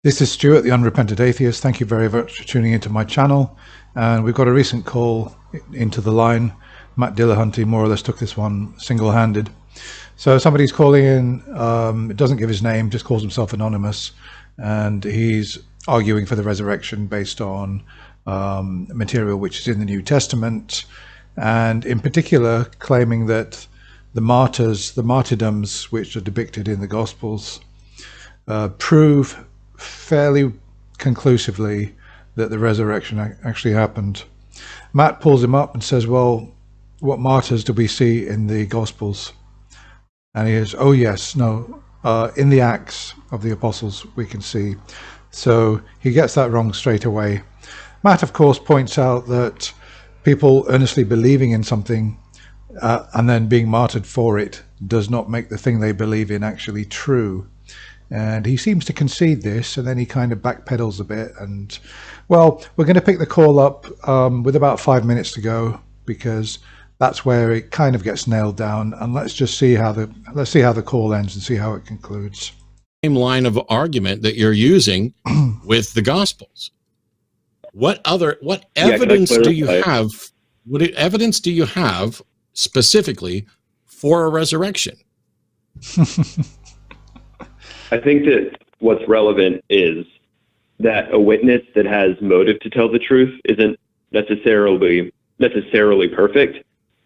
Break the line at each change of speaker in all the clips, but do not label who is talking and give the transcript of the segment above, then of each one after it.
This is Stuart, the Unrepentant Atheist. Thank you very much for tuning into my channel. And we've got a recent call into the line. Matt Dillahunty more or less took this one single-handed. So somebody's calling in, it doesn't give his name, just calls himself anonymous. And he's arguing for the resurrection based on material which is in the New Testament. And in particular, claiming that the martyrs, the martyrdoms which are depicted in the Gospels, prove fairly conclusively that the resurrection actually happened. Matt pulls him up and says, well, what martyrs do we see in the Gospels? And he says, oh yes, no, in the Acts of the Apostles we can see. So he gets that wrong straight away. Matt, of course, points out that people earnestly believing in something and then being martyred for it does not make the thing they believe in actually true. And he seems to concede this, and then he kind of backpedals a bit. And well, we're going to pick the call up with about 5 minutes to go, because that's where it kind of gets nailed down. And let's just see how the call ends and see how it concludes.
Same line of argument that you're using with the Gospels. What evidence do you have? What evidence do you have specifically for a resurrection?
I think that what's relevant is that a witness that has motive to tell the truth isn't necessarily perfect,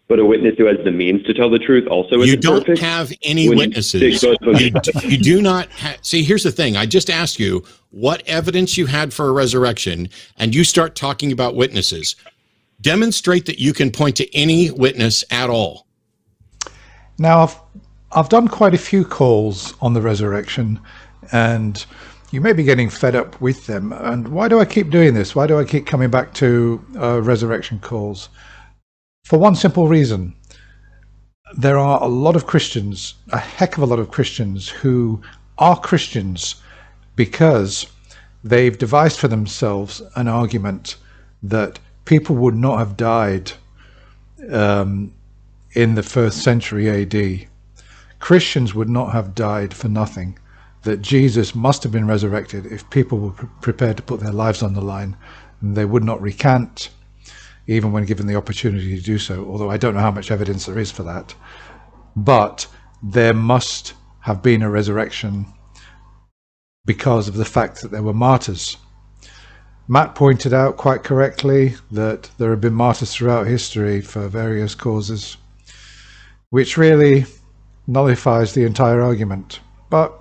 but a witness who has the means to tell the truth also isn't perfect.
You don't have any witnesses. You do not see, here's the thing. I just asked you what evidence you had for a resurrection, and you start talking about witnesses. Demonstrate that you can point to any witness at all.
Now, I've done quite a few calls on the resurrection, and you may be getting fed up with them. And why do I keep doing this? Why do I keep coming back to resurrection calls? For one simple reason. There are a lot of Christians, a heck of a lot of Christians, who are Christians because they've devised for themselves an argument that people would not have died in the 1st century AD. Christians would not have died for nothing, that Jesus must have been resurrected if people were prepared to put their lives on the line, and they would not recant, even when given the opportunity to do so, although I don't know how much evidence there is for that. But there must have been a resurrection because of the fact that there were martyrs. Matt pointed out quite correctly that there have been martyrs throughout history for various causes, which really nullifies the entire argument. But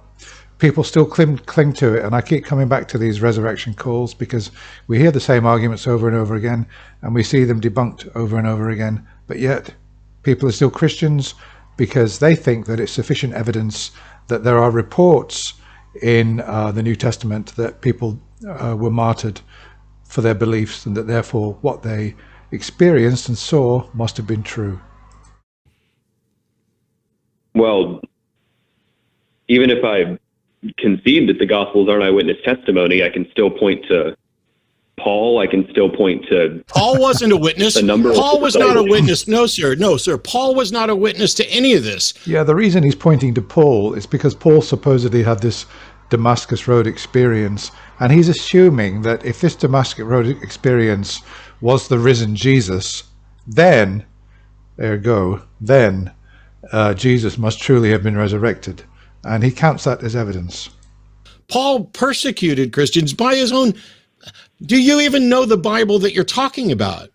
people still cling to it, and I keep coming back to these resurrection calls because we hear the same arguments over and over again, and we see them debunked over and over again, but yet people are still Christians because they think that it's sufficient evidence that there are reports in the New Testament that people were martyred for their beliefs, and that therefore what they experienced and saw must have been true.
Well, even if I concede that the Gospels aren't eyewitness testimony, I can still point to Paul. I can still point to
Paul wasn't a witness. Paul was not a witness. No, sir. No, sir. Paul was not a witness to any of this.
Yeah, the reason he's pointing to Paul is because Paul supposedly had this Damascus Road experience, and he's assuming that if this Damascus Road experience was the risen Jesus, then, Jesus must truly have been resurrected, and he counts that as evidence.
Paul persecuted Christians by his own. Do you even know the Bible that you're talking about?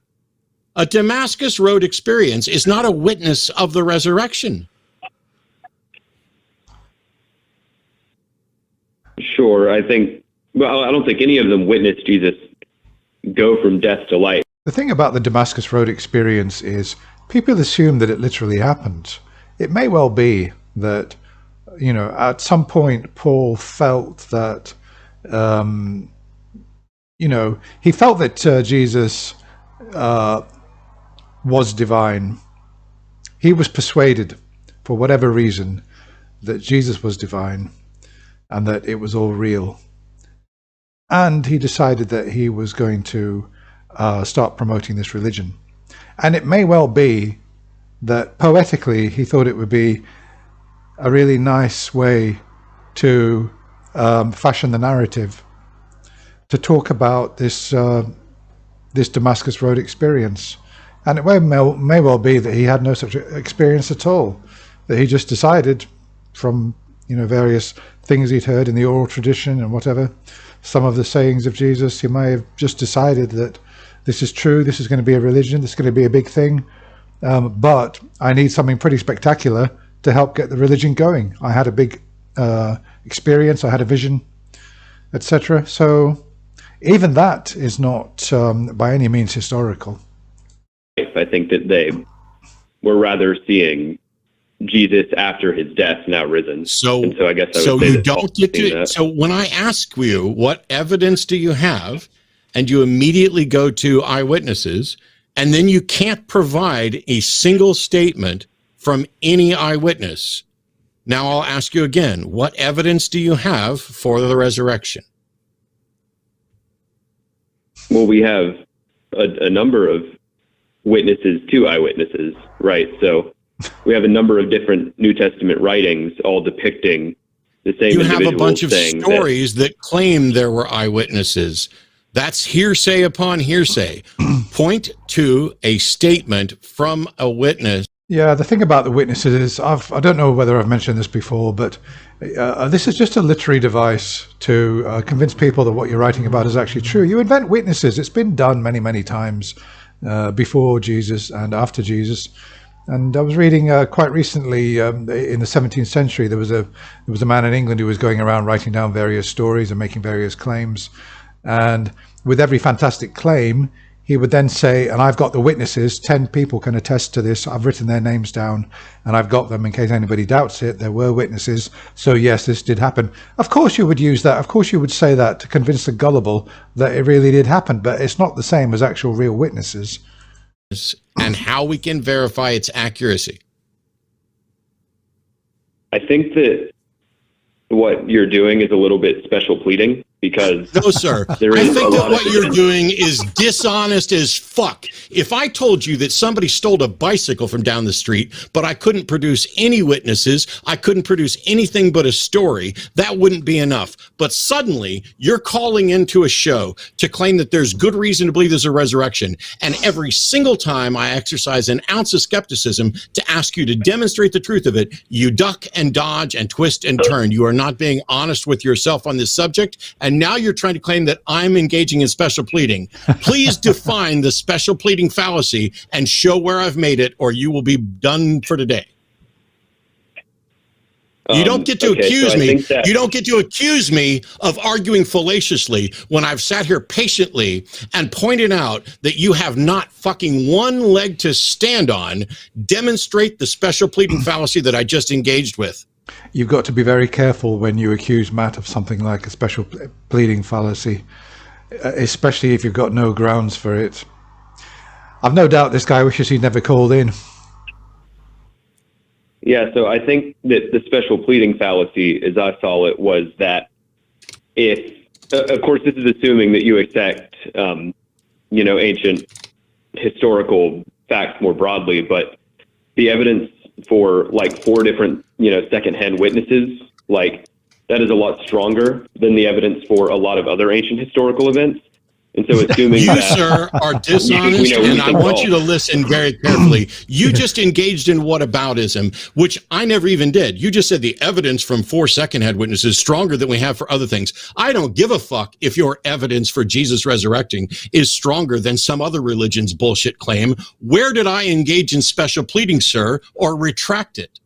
A Damascus Road experience is not a witness of the resurrection.
Sure, I don't think any of them witnessed Jesus go from death to life.
The thing about the Damascus Road experience is people assume that it literally happened. It may well be that, you know, at some point Paul felt that, he felt that Jesus was divine. He was persuaded, for whatever reason, that Jesus was divine and that it was all real. And he decided that he was going to start promoting this religion. And it may well be that poetically he thought it would be a really nice way to fashion the narrative to talk about this Damascus Road experience. And it may well be that he had no such experience at all, that he just decided from, various things he'd heard in the oral tradition and whatever, some of the sayings of Jesus, he may have just decided that this is true, this is going to be a religion, this is going to be a big thing, but I need something pretty spectacular to help get the religion going. I had a big experience, I had a vision, etc. So even that is not by any means historical.
I think that they were rather seeing Jesus after his death, now risen.
So
I guess I would
so
say
you don't get to.
that.
So when I ask you what evidence do you have, and you immediately go to eyewitnesses, and then you can't provide a single statement from any eyewitness. Now I'll ask you again: what evidence do you have for the resurrection?
Well, we have a number of witnesses to eyewitnesses, right? So we have a number of different New Testament writings all depicting the same
You
individuals.
have a bunch of
saying
stories that claim there were eyewitnesses. That's hearsay upon hearsay. Point to a statement from a witness.
Yeah, the thing about the witnesses is, I don't know whether I've mentioned this before, but this is just a literary device to convince people that what you're writing about is actually true. You invent witnesses. It's been done many, many times before Jesus and after Jesus. And I was reading quite recently, in the 17th century, there was a man in England who was going around writing down various stories and making various claims. And with every fantastic claim, he would then say, and I've got the witnesses, 10 people can attest to this. I've written their names down and I've got them in case anybody doubts it. There were witnesses. So yes, this did happen. Of course you would use that. Of course you would say that to convince the gullible that it really did happen, but it's not the same as actual real witnesses.
And how we can verify its accuracy.
I think that what you're doing is a little bit special pleading, because
no, sir. I think that what you're doing is dishonest as fuck. If I told you that somebody stole a bicycle from down the street, but I couldn't produce any witnesses, I couldn't produce anything but a story, that wouldn't be enough. But suddenly, you're calling into a show to claim that there's good reason to believe there's a resurrection. And every single time I exercise an ounce of skepticism to ask you to demonstrate the truth of it, you duck and dodge and twist and turn. You are not being honest with yourself on this subject. And now you're trying to claim that I'm engaging in special pleading. Please define the special pleading fallacy and show where I've made it, or you will be done for today. You don't get to accuse me. You don't get to accuse me of arguing fallaciously when I've sat here patiently and pointed out that you have not fucking one leg to stand on. Demonstrate the special pleading fallacy that I just engaged with.
You've got to be very careful when you accuse Matt of something like a special pleading fallacy, especially if you've got no grounds for it. I've no doubt this guy wishes he'd never called in.
Yeah, so I think that the special pleading fallacy, as I saw it, was that if, of course, this is assuming that you accept, ancient historical facts more broadly, but the evidence for like 4 different, secondhand witnesses, like that is a lot stronger than the evidence for a lot of other ancient historical events. And so assuming
you,
that,
sir, are dishonest, and I want you to listen very carefully. You just engaged in whataboutism, which I never even did. You just said the evidence from 4 secondhand witnesses is stronger than we have for other things. I don't give a fuck if your evidence for Jesus resurrecting is stronger than some other religion's bullshit claim. Where did I engage in special pleading, sir, or retract it?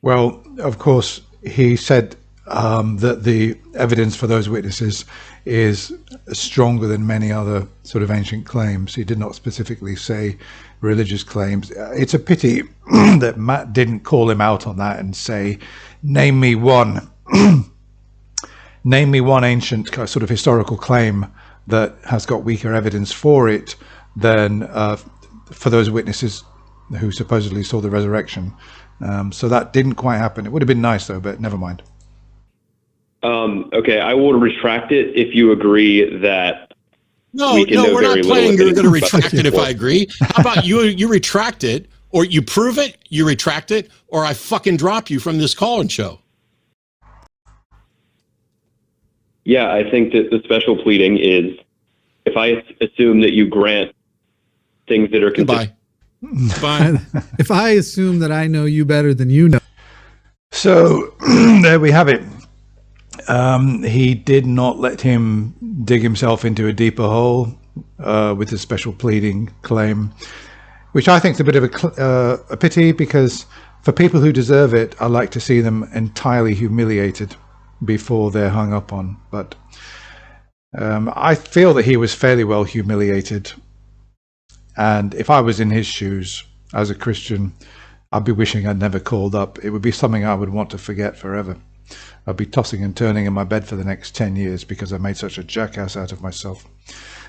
Well, of course, he said that the evidence for those witnesses is stronger than many other sort of ancient claims. He did not specifically say religious claims. It's a pity that Matt didn't call him out on that and say, name me one ancient sort of historical claim that has got weaker evidence for it than for those witnesses who supposedly saw the resurrection. So that didn't quite happen. It would have been nice though, but never mind.
Okay, I will retract it if you agree that.
No, we're not playing. You're going to retract it if I agree. How about you retract it, or you prove it, you retract it, or I fucking drop you from this call-in show.
Yeah, I think that the special pleading is, if I assume that you grant things that are
Goodbye. Bye.
If I assume that I know you better than you know.
So there we have it. He did not let him dig himself into a deeper hole with his special pleading claim, which I think is a bit of a pity, because for people who deserve it, I like to see them entirely humiliated before they're hung up on. But I feel that he was fairly well humiliated. And if I was in his shoes as a Christian, I'd be wishing I'd never called up. It would be something I would want to forget forever. I'd be tossing and turning in my bed for the next 10 years because I made such a jackass out of myself.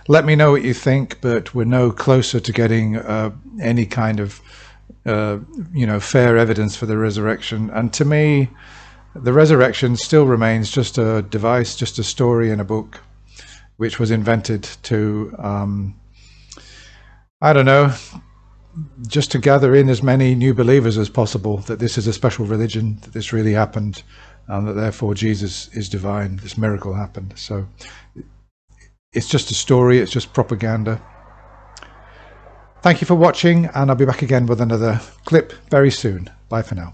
Let me know what you think, but we're no closer to getting any kind of fair evidence for the resurrection. And to me, the resurrection still remains just a device, just a story in a book, which was invented to, I don't know, just to gather in as many new believers as possible, that this is a special religion, that this really happened, and that therefore Jesus is divine, this miracle happened. So it's just a story, it's just propaganda. Thank you for watching, and I'll be back again with another clip very soon. Bye for now.